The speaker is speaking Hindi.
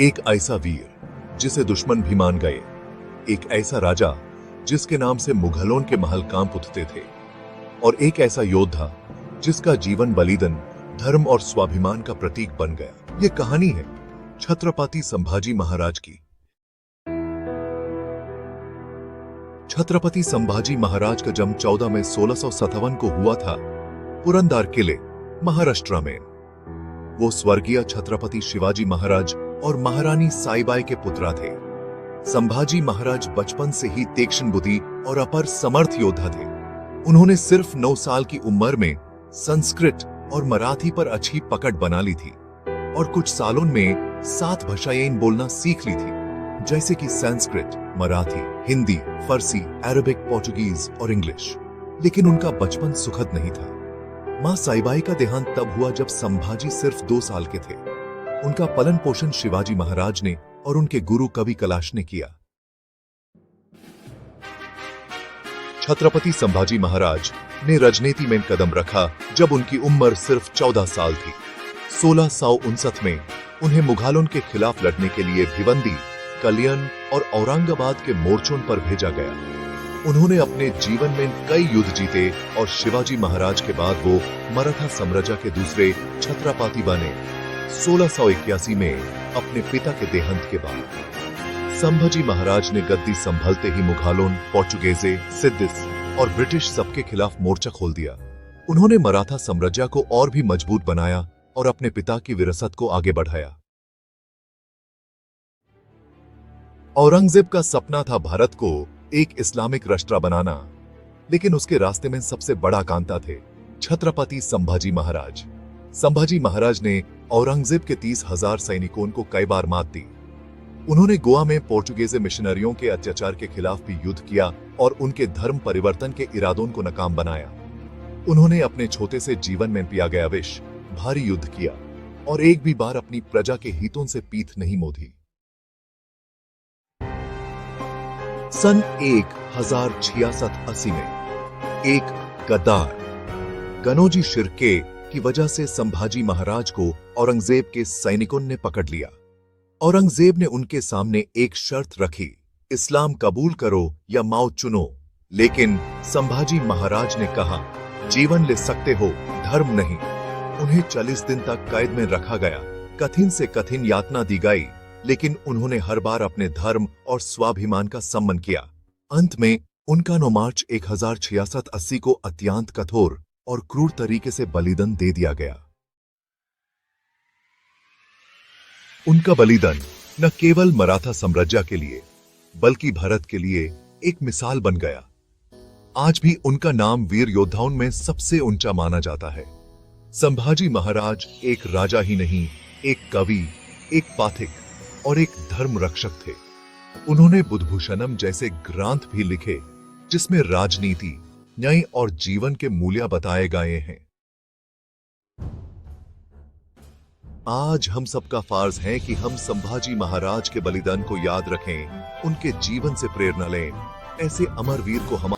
एक ऐसा वीर जिसे दुश्मन भी मान गए, एक ऐसा राजा जिसके नाम से मुगलों के महल कांप उठते थे, और एक ऐसा योद्धा जिसका जीवन बलिदान धर्म और स्वाभिमान का प्रतीक बन गया। ये कहानी है छत्रपति संभाजी महाराज की। छत्रपति संभाजी महाराज का जन्म 14 मई 1657 को हुआ था पुरंदर किले, महाराष्ट्र में। वो स्वर्गीय छत्रपति शिवाजी महाराज और महारानी साईबाई के पुत्र थे। संभाजी महाराज बचपन से ही तीक्ष्ण बुद्धि और अपर समर्थ योद्धा थे। उन्होंने सिर्फ 9 साल की उम्र में संस्कृत और मराठी पर अच्छी पकड़ बना ली थी और कुछ सालों में 7 भाषाएं बोलना सीख ली थी, जैसे कि संस्कृत, मराठी, हिंदी, फारसी, अरबिक, पोर्चुगीज और इंग्लिश। लेकिन उनका बचपन सुखद नहीं था। मां साईबाई का देहांत तब हुआ जब संभाजी सिर्फ 2 साल के थे। उनका पालन पोषण शिवाजी महाराज ने और उनके गुरु कवि कैलाश ने किया। छत्रपति संभाजी महाराज ने राजनीति में कदम रखा जब उनकी उम्र सिर्फ 14 साल थी। 1659 में उन्हें मुगलों के खिलाफ लड़ने के लिए भिवंडी, कल्याण और औरंगाबाद के मोर्चों पर भेजा गया। उन्होंने अपने जीवन में कई युद्ध जीते और शिवाजी महाराज के बाद वो मराठा साम्राज्य के दूसरे छत्रपति बने। 1681 में अपने पिता के देहांत के बाद संभाजी महाराज ने गद्दी संभलते ही मुगलों, पोर्चुगीजे, सिद्धिस और ब्रिटिश सबके खिलाफ मोर्चा खोल दिया। उन्होंने मराठा साम्राज्य को और भी मजबूत बनाया और अपने पिता की विरासत को आगे बढ़ाया। औरंगजेब का सपना था भारत को एक इस्लामिक राष्ट्र बनाना, लेकिन उसके रास्ते में सबसे बड़ा कांता थे छत्रपति संभाजी महाराज। संभाजी महाराज ने औरंगजेब के 30,000 सैनिकों को कई बार मात दी। उन्होंने गोवा में पोर्चुगीज मिशनरियों के अत्याचार के खिलाफ भी युद्ध किया और उनके धर्म परिवर्तन के इरादों को नाकाम बनाया। उन्होंने अपने छोटे से जीवन में पिया गया विष, भारी युद्ध किया और एक भी बार अपनी प्रजा के हितों से पीठ नहीं मोड़ी। सन 1066-80 में एक गद्दार कनौजी शिर्के की वजह से संभाजी महाराज को औरंगजेब के सैनिकों ने पकड़ लिया। औरंगजेब ने उनके सामने एक शर्त रखी, इस्लाम कबूल करो या मौत चुनो। लेकिन संभाजी महाराज ने कहा, जीवन ले सकते हो, धर्म नहीं। उन्हें 40 दिन तक कैद में रखा गया। कठिन से कठिन यातना दी गई, लेकिन उन्होंने हर बार अपने धर्म और स्वाभिमान का सम्मान किया। अंत में उनका 9 मार्च 1066-80 को अत्यंत कठोर और क्रूर तरीके से बलिदान दे दिया गया। उनका बलिदान न केवल मराठा साम्राज्य के लिए बल्कि भारत के लिए एक मिसाल बन गया। आज भी उनका नाम वीर योद्धाओं में सबसे ऊंचा माना जाता है। संभाजी महाराज एक राजा ही नहीं, एक कवि, एक पाठक और एक धर्म रक्षक थे। उन्होंने बुद्धभूषणम जैसे ग्रंथ भी लिखे जिसमें राजनीति, न्याय और जीवन के मूल्य बताए गए हैं। आज हम सबका फर्ज है कि हम संभाजी महाराज के बलिदान को याद रखें, उनके जीवन से प्रेरणा लें। ऐसे अमर वीर को हम